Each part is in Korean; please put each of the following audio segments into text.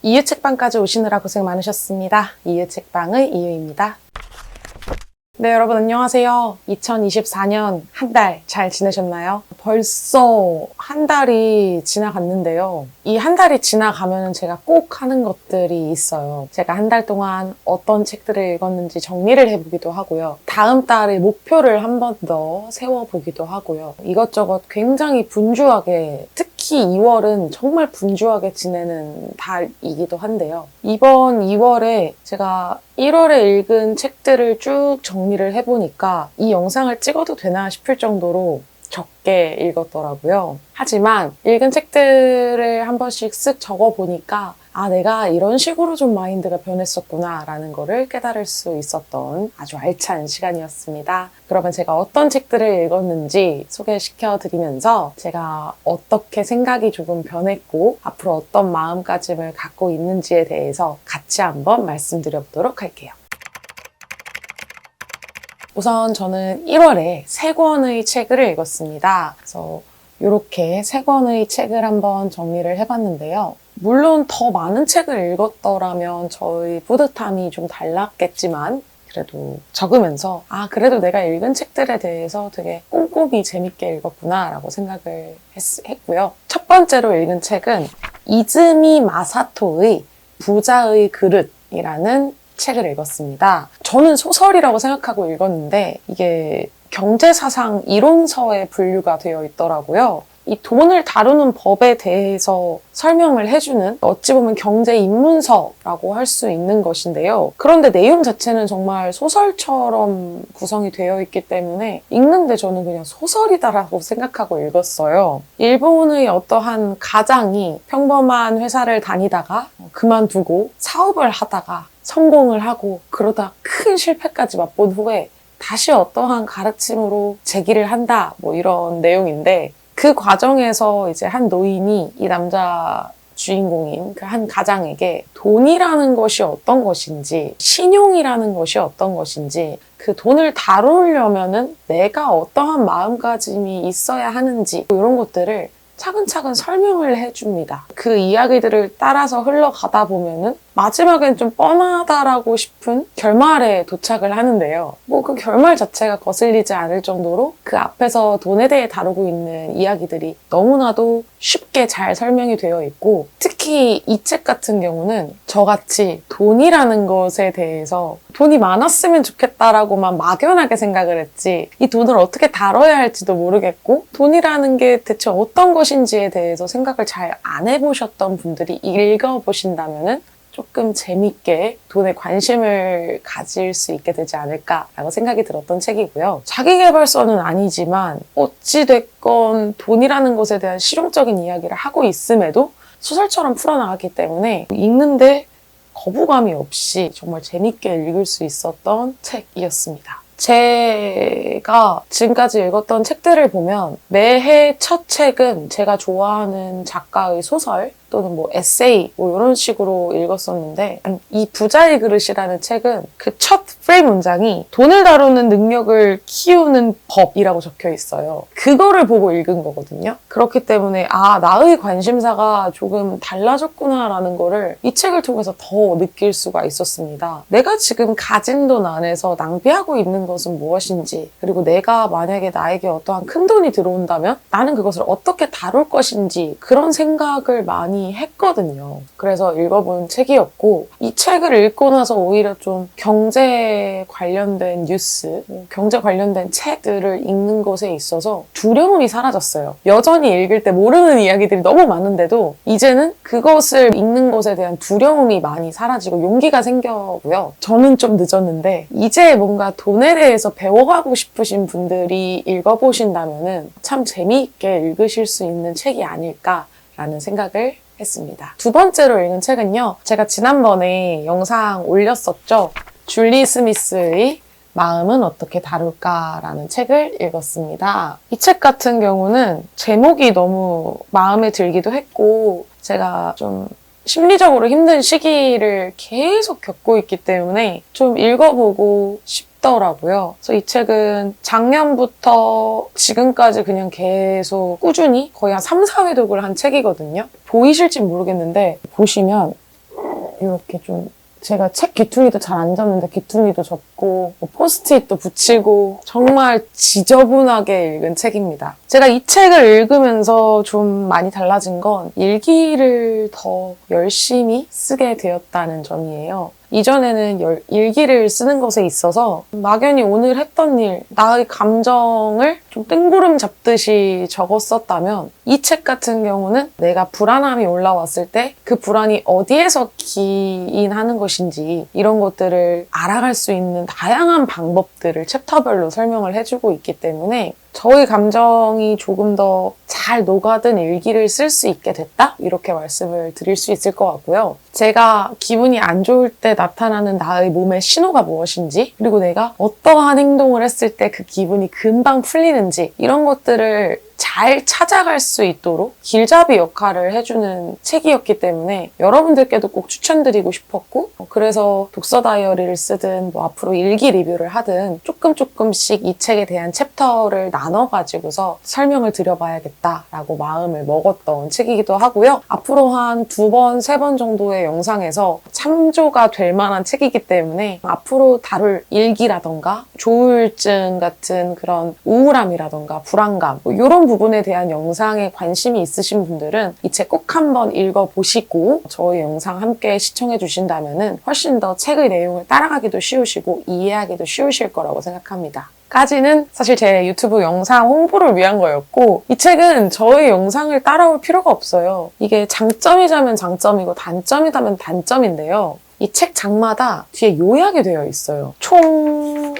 이유책방까지 오시느라 고생 많으셨습니다. 이유책방의 이유입니다. 네, 여러분 안녕하세요. 2024년 한 달 잘 지내셨나요? 벌써 한 달이 지나갔는데요. 이 한 달이 지나가면 제가 꼭 하는 것들이 있어요. 제가 한 달 동안 어떤 책들을 읽었는지 정리를 해보기도 하고요. 다음 달의 목표를 한 번 더 세워보기도 하고요. 이것저것 굉장히 분주하게, 특히 2월은 정말 분주하게 지내는 달이기도 한데요. 이번 2월에 제가 1월에 읽은 책들을 쭉 정리를 해보니까 이 영상을 찍어도 되나 싶을 정도로 적게 읽었더라고요. 하지만 읽은 책들을 한 번씩 쓱 적어보니까 내가 이런 식으로 좀 마인드가 변했었구나 라는 거를 깨달을 수 있었던 아주 알찬 시간이었습니다. 그러면 제가 어떤 책들을 읽었는지 소개시켜드리면서 제가 어떻게 생각이 조금 변했고 앞으로 어떤 마음가짐을 갖고 있는지에 대해서 같이 한번 말씀드려보도록 할게요. 우선 저는 1월에 3권의 책을 읽었습니다. 그래서 이렇게 3권의 책을 한번 정리를 해봤는데요. 물론 더 많은 책을 읽었더라면 저의 뿌듯함이 좀 달랐겠지만 그래도 적으면서 그래도 내가 읽은 책들에 대해서 되게 꼼꼼히 재밌게 읽었구나 라고 생각을 했고요. 첫 번째로 읽은 책은 이즈미 마사토의 부자의 그릇이라는 책을 읽었습니다. 저는 소설이라고 생각하고 읽었는데 이게 경제사상 이론서에 분류가 되어 있더라고요. 이 돈을 다루는 법에 대해서 설명을 해주는 어찌 보면 경제 입문서라고 할 수 있는 것인데요. 그런데 내용 자체는 정말 소설처럼 구성이 되어 있기 때문에 읽는데 저는 그냥 소설이다라고 생각하고 읽었어요. 일본의 어떠한 가장이 평범한 회사를 다니다가 그만두고 사업을 하다가 성공을 하고 그러다 큰 실패까지 맛본 후에 다시 어떠한 가르침으로 재기를 한다 이런 내용인데 그 과정에서 이제 한 노인이 이 남자 주인공인 그 한 가장에게 돈이라는 것이 어떤 것인지, 신용이라는 것이 어떤 것인지, 그 돈을 다루려면은 내가 어떠한 마음가짐이 있어야 하는지 이런 것들을 차근차근 설명을 해줍니다. 그 이야기들을 따라서 흘러가다 보면은 마지막엔 좀 뻔하다라고 싶은 결말에 도착을 하는데요. 그 결말 자체가 거슬리지 않을 정도로 그 앞에서 돈에 대해 다루고 있는 이야기들이 너무나도 쉽게 잘 설명이 되어 있고 특히 이 책 같은 경우는 저같이 돈이라는 것에 대해서 돈이 많았으면 좋겠다라고만 막연하게 생각을 했지 이 돈을 어떻게 다뤄야 할지도 모르겠고 돈이라는 게 대체 어떤 것인지에 대해서 생각을 잘 안 해보셨던 분들이 읽어보신다면은 조금 재밌게 돈에 관심을 가질 수 있게 되지 않을까라고 생각이 들었던 책이고요. 자기계발서는 아니지만 어찌됐건 돈이라는 것에 대한 실용적인 이야기를 하고 있음에도 소설처럼 풀어나갔기 때문에 읽는데 거부감이 없이 정말 재밌게 읽을 수 있었던 책이었습니다. 제가 지금까지 읽었던 책들을 보면 매해 첫 책은 제가 좋아하는 작가의 소설 또는 에세이 이런 식으로 읽었었는데 이 부자의 그릇이라는 책은 그 첫 프레임 문장이 돈을 다루는 능력을 키우는 법이라고 적혀 있어요. 그거를 보고 읽은 거거든요. 그렇기 때문에 나의 관심사가 조금 달라졌구나라는 거를 이 책을 통해서 더 느낄 수가 있었습니다. 내가 지금 가진 돈 안에서 낭비하고 있는 것은 무엇인지 그리고 내가 만약에 나에게 어떠한 큰 돈이 들어온다면 나는 그것을 어떻게 다룰 것인지 그런 생각을 많이 했거든요. 그래서 읽어본 책이었고 이 책을 읽고 나서 오히려 좀 경제 관련된 뉴스, 경제 관련된 책들을 읽는 것에 있어서 두려움이 사라졌어요. 여전히 읽을 때 모르는 이야기들이 너무 많은데도 이제는 그것을 읽는 것에 대한 두려움이 많이 사라지고 용기가 생겨고요. 저는 좀 늦었는데 이제 뭔가 돈에 대해서 배워가고 싶으신 분들이 읽어보신다면은 참 재미있게 읽으실 수 있는 책이 아닐까라는 생각을 했습니다. 두 번째로 읽은 책은요. 제가 지난번에 영상 올렸었죠. 줄리 스미스의 마음은 어떻게 다룰까라는 책을 읽었습니다. 이 책 같은 경우는 제목이 너무 마음에 들기도 했고 제가 좀 심리적으로 힘든 시기를 계속 겪고 있기 때문에 좀 읽어보고 싶더라고요. 그래서 이 책은 작년부터 지금까지 그냥 계속 꾸준히 거의 한 3, 4회독을 한 책이거든요. 보이실진 모르겠는데 보시면 이렇게 좀 제가 책 귀퉁이도 잘 안 접는데 귀퉁이도 접고 포스트잇도 붙이고 정말 지저분하게 읽은 책입니다. 제가 이 책을 읽으면서 좀 많이 달라진 건 일기를 더 열심히 쓰게 되었다는 점이에요. 이전에는 일기를 쓰는 것에 있어서 막연히 오늘 했던 일, 나의 감정을 좀 뜬구름 잡듯이 적었었다면 이 책 같은 경우는 내가 불안함이 올라왔을 때 그 불안이 어디에서 기인하는 것인지 이런 것들을 알아갈 수 있는 다양한 방법들을 챕터별로 설명을 해주고 있기 때문에 저의 감정이 조금 더 잘 녹아든 일기를 쓸 수 있게 됐다? 이렇게 말씀을 드릴 수 있을 것 같고요. 제가 기분이 안 좋을 때 나타나는 나의 몸의 신호가 무엇인지, 그리고 내가 어떠한 행동을 했을 때 그 기분이 금방 풀리는지 이런 것들을 잘 찾아갈 수 있도록 길잡이 역할을 해주는 책이었기 때문에 여러분들께도 꼭 추천드리고 싶었고, 그래서 독서 다이어리를 쓰든 뭐 앞으로 일기 리뷰를 하든 조금씩 이 책에 대한 챕터를 나눠가지고서 설명을 드려봐야겠다라고 마음을 먹었던 책이기도 하고요. 앞으로 한 2번, 3번 정도의 영상에서 참조가 될 만한 책이기 때문에 앞으로 다룰 일기라던가 조울증 같은 그런 우울함이라던가 불안감 뭐 이런 부분에 대한 영상에 관심이 있으신 분들은 이 책 꼭 한번 읽어보시고 저희 영상 함께 시청해 주신다면 훨씬 더 책의 내용을 따라가기도 쉬우시고 이해하기도 쉬우실 거라고 생각합니다. 까지는 사실 제 유튜브 영상 홍보를 위한 거였고 이 책은 저의 영상을 따라올 필요가 없어요. 이게 장점이자면 장점이고 단점이라면 단점인데요. 이 책 장마다 뒤에 요약이 되어 있어요. 총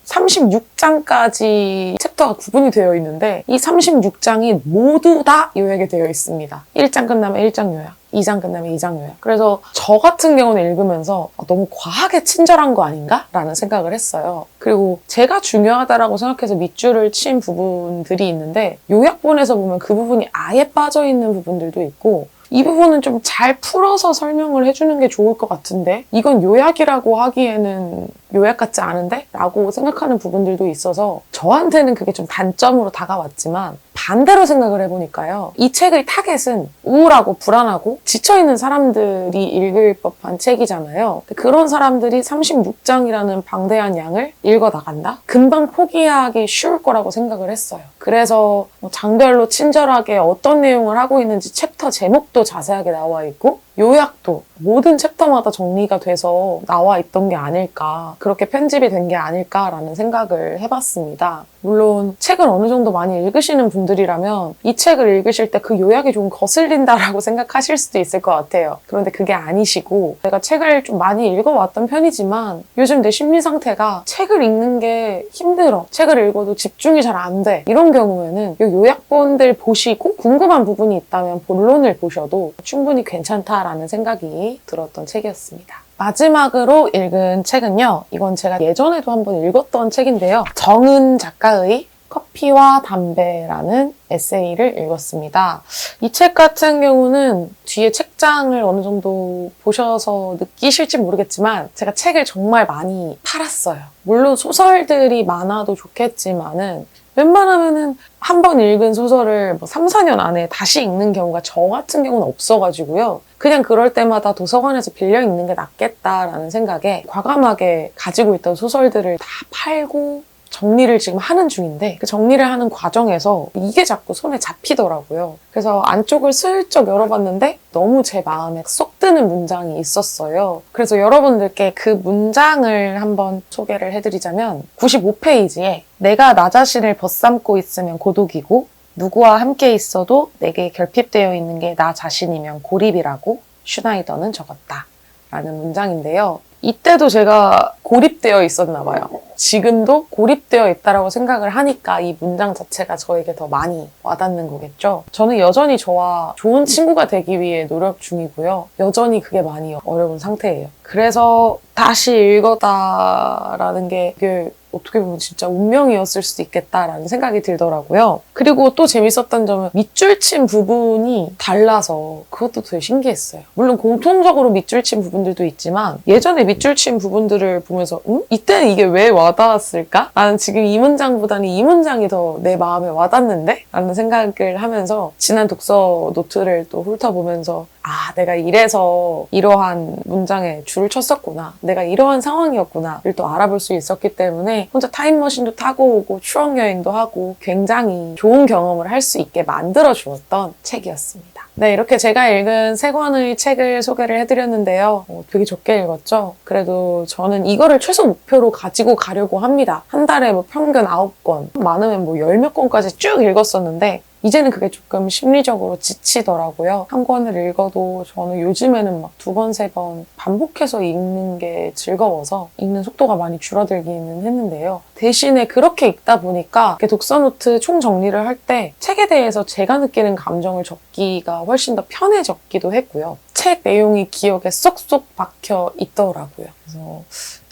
36장까지 챕터가 구분이 되어 있는데 이 36장이 모두 다 요약이 되어 있습니다. 1장 끝나면 1장 요약, 2장 끝나면 2장 요약. 그래서 저 같은 경우는 읽으면서 너무 과하게 친절한 거 아닌가? 라는 생각을 했어요. 그리고 제가 중요하다라고 생각해서 밑줄을 친 부분들이 있는데 요약본에서 보면 그 부분이 아예 빠져있는 부분들도 있고 이 부분은 좀 잘 풀어서 설명을 해주는 게 좋을 것 같은데 이건 요약이라고 하기에는 요약 같지 않은데? 라고 생각하는 부분들도 있어서 저한테는 그게 좀 단점으로 다가왔지만 반대로 생각을 해보니까요. 이 책의 타겟은 우울하고 불안하고 지쳐있는 사람들이 읽을 법한 책이잖아요. 그런 사람들이 36장이라는 방대한 양을 읽어나간다? 금방 포기하기 쉬울 거라고 생각을 했어요. 그래서 장별로 친절하게 어떤 내용을 하고 있는지 챕터 제목도 자세하게 나와 있고 요약도 모든 챕터마다 정리가 돼서 나와 있던 게 아닐까, 그렇게 편집이 된 게 아닐까라는 생각을 해봤습니다. 물론 책을 어느 정도 많이 읽으시는 분들이라면 이 책을 읽으실 때 그 요약이 좀 거슬린다라고 생각하실 수도 있을 것 같아요. 그런데 그게 아니시고 내가 책을 좀 많이 읽어왔던 편이지만 요즘 내 심리 상태가 책을 읽는 게 힘들어, 책을 읽어도 집중이 잘 안 돼, 이런 경우에는 이 요약본들 보시고 궁금한 부분이 있다면 본론을 보셔도 충분히 괜찮다라는 생각이 들었던 책이었습니다. 마지막으로 읽은 책은요. 이건 제가 예전에도 한번 읽었던 책인데요. 정은 작가의 커피와 담배라는 에세이를 읽었습니다. 이 책 같은 경우는 뒤에 책장을 어느 정도 보셔서 느끼실지 모르겠지만 제가 책을 정말 많이 팔았어요. 물론 소설들이 많아도 좋겠지만은 웬만하면은 한 번 읽은 소설을 뭐 3, 4년 안에 다시 읽는 경우가 저 같은 경우는 없어가지고요. 그냥 그럴 때마다 도서관에서 빌려 읽는 게 낫겠다라는 생각에 과감하게 가지고 있던 소설들을 다 팔고 정리를 지금 하는 중인데 그 정리를 하는 과정에서 이게 자꾸 손에 잡히더라고요. 그래서 안쪽을 슬쩍 열어봤는데 너무 제 마음에 쏙 드는 문장이 있었어요. 그래서 여러분들께 그 문장을 한번 소개를 해드리자면 95페이지에 내가 나 자신을 벗삼고 있으면 고독이고 누구와 함께 있어도 내게 결핍되어 있는 게 나 자신이면 고립이라고 슈나이더는 적었다. 라는 문장인데요. 이때도 제가 고립되어 있었나 봐요. 지금도 고립되어 있다라고 생각을 하니까 이 문장 자체가 저에게 더 많이 와닿는 거겠죠. 저는 여전히 저와 좋은 친구가 되기 위해 노력 중이고요. 여전히 그게 많이 어려운 상태예요. 그래서 다시 읽었다라는 게 이게 어떻게 보면 진짜 운명이었을 수도 있겠다라는 생각이 들더라고요. 그리고 또 재밌었던 점은 밑줄 친 부분이 달라서 그것도 되게 신기했어요. 물론 공통적으로 밑줄 친 부분들도 있지만 예전에 밑줄 친 부분들을 보면서 이때는 이게 왜 와닿았을까? 나는 지금 이 문장보다는 이 문장이 더 내 마음에 와닿는데? 라는 생각을 하면서 지난 독서 노트를 또 훑어보면서 아, 내가 이래서 이러한 문장에 줄을 쳤었구나. 내가 이러한 상황이었구나를 또 알아볼 수 있었기 때문에 혼자 타임머신도 타고 오고 추억여행도 하고 굉장히 좋은 경험을 할 수 있게 만들어 주었던 책이었습니다. 네, 이렇게 제가 읽은 3권의 책을 소개를 해드렸는데요. 되게 적게 읽었죠? 그래도 저는 이거를 최소 목표로 가지고 가려고 합니다. 한 달에 뭐 평균 9권, 많으면 뭐 10몇 권까지 쭉 읽었었는데 이제는 그게 조금 심리적으로 지치더라고요. 한 권을 읽어도 저는 요즘에는 막 2번, 3번 반복해서 읽는 게 즐거워서 읽는 속도가 많이 줄어들기는 했는데요. 대신에 그렇게 읽다 보니까 독서 노트 총 정리를 할 때 책에 대해서 제가 느끼는 감정을 적기가 훨씬 더 편해졌기도 했고요. 책 내용이 기억에 쏙쏙 박혀 있더라고요. 그래서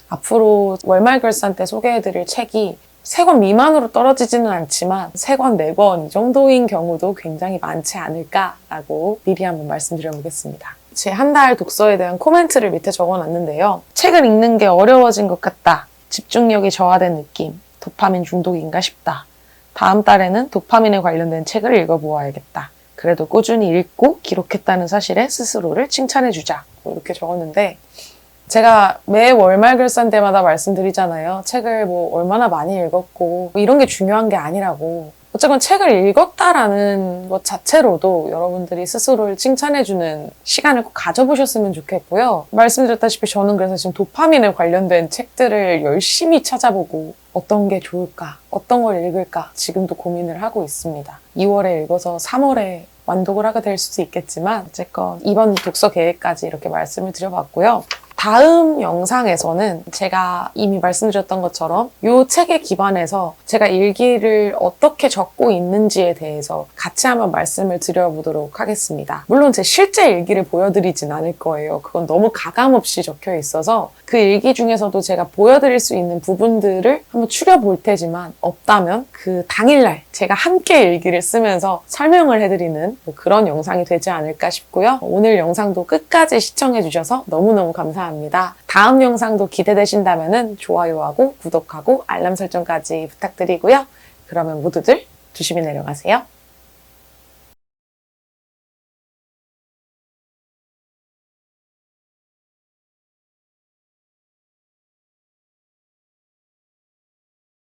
앞으로 월말결산 때 소개해드릴 책이 3권 미만으로 떨어지지는 않지만 3권, 4권 이 정도인 경우도 굉장히 많지 않을까라고 미리 한번 말씀드려보겠습니다. 제 한 달 독서에 대한 코멘트를 밑에 적어놨는데요. 책을 읽는 게 어려워진 것 같다. 집중력이 저하된 느낌. 도파민 중독인가 싶다. 다음 달에는 도파민에 관련된 책을 읽어보아야겠다. 그래도 꾸준히 읽고 기록했다는 사실에 스스로를 칭찬해주자. 이렇게 적었는데 제가 매 월말 결산 때마다 말씀드리잖아요. 책을 뭐 얼마나 많이 읽었고 이런 게 중요한 게 아니라고. 어쨌건 책을 읽었다라는 것 자체로도 여러분들이 스스로를 칭찬해주는 시간을 꼭 가져보셨으면 좋겠고요. 말씀드렸다시피 저는 그래서 지금 도파민에 관련된 책들을 열심히 찾아보고 어떤 게 좋을까, 어떤 걸 읽을까 지금도 고민을 하고 있습니다. 2월에 읽어서 3월에 완독을 하게 될 수도 있겠지만 어쨌건 이번 독서 계획까지 이렇게 말씀을 드려봤고요. 다음 영상에서는 제가 이미 말씀드렸던 것처럼 이 책에 기반해서 제가 일기를 어떻게 적고 있는지에 대해서 같이 한번 말씀을 드려보도록 하겠습니다. 물론 제 실제 일기를 보여드리진 않을 거예요. 그건 너무 가감없이 적혀 있어서 그 일기 중에서도 제가 보여드릴 수 있는 부분들을 한번 추려볼 테지만 없다면 그 당일날 제가 함께 일기를 쓰면서 설명을 해드리는 그런 영상이 되지 않을까 싶고요. 오늘 영상도 끝까지 시청해주셔서 너무너무 감사합니다. 다음 영상도 기대되신다면 좋아요하고 구독하고 알람 설정까지 부탁드리고요. 그러면 모두들 조심히 내려가세요.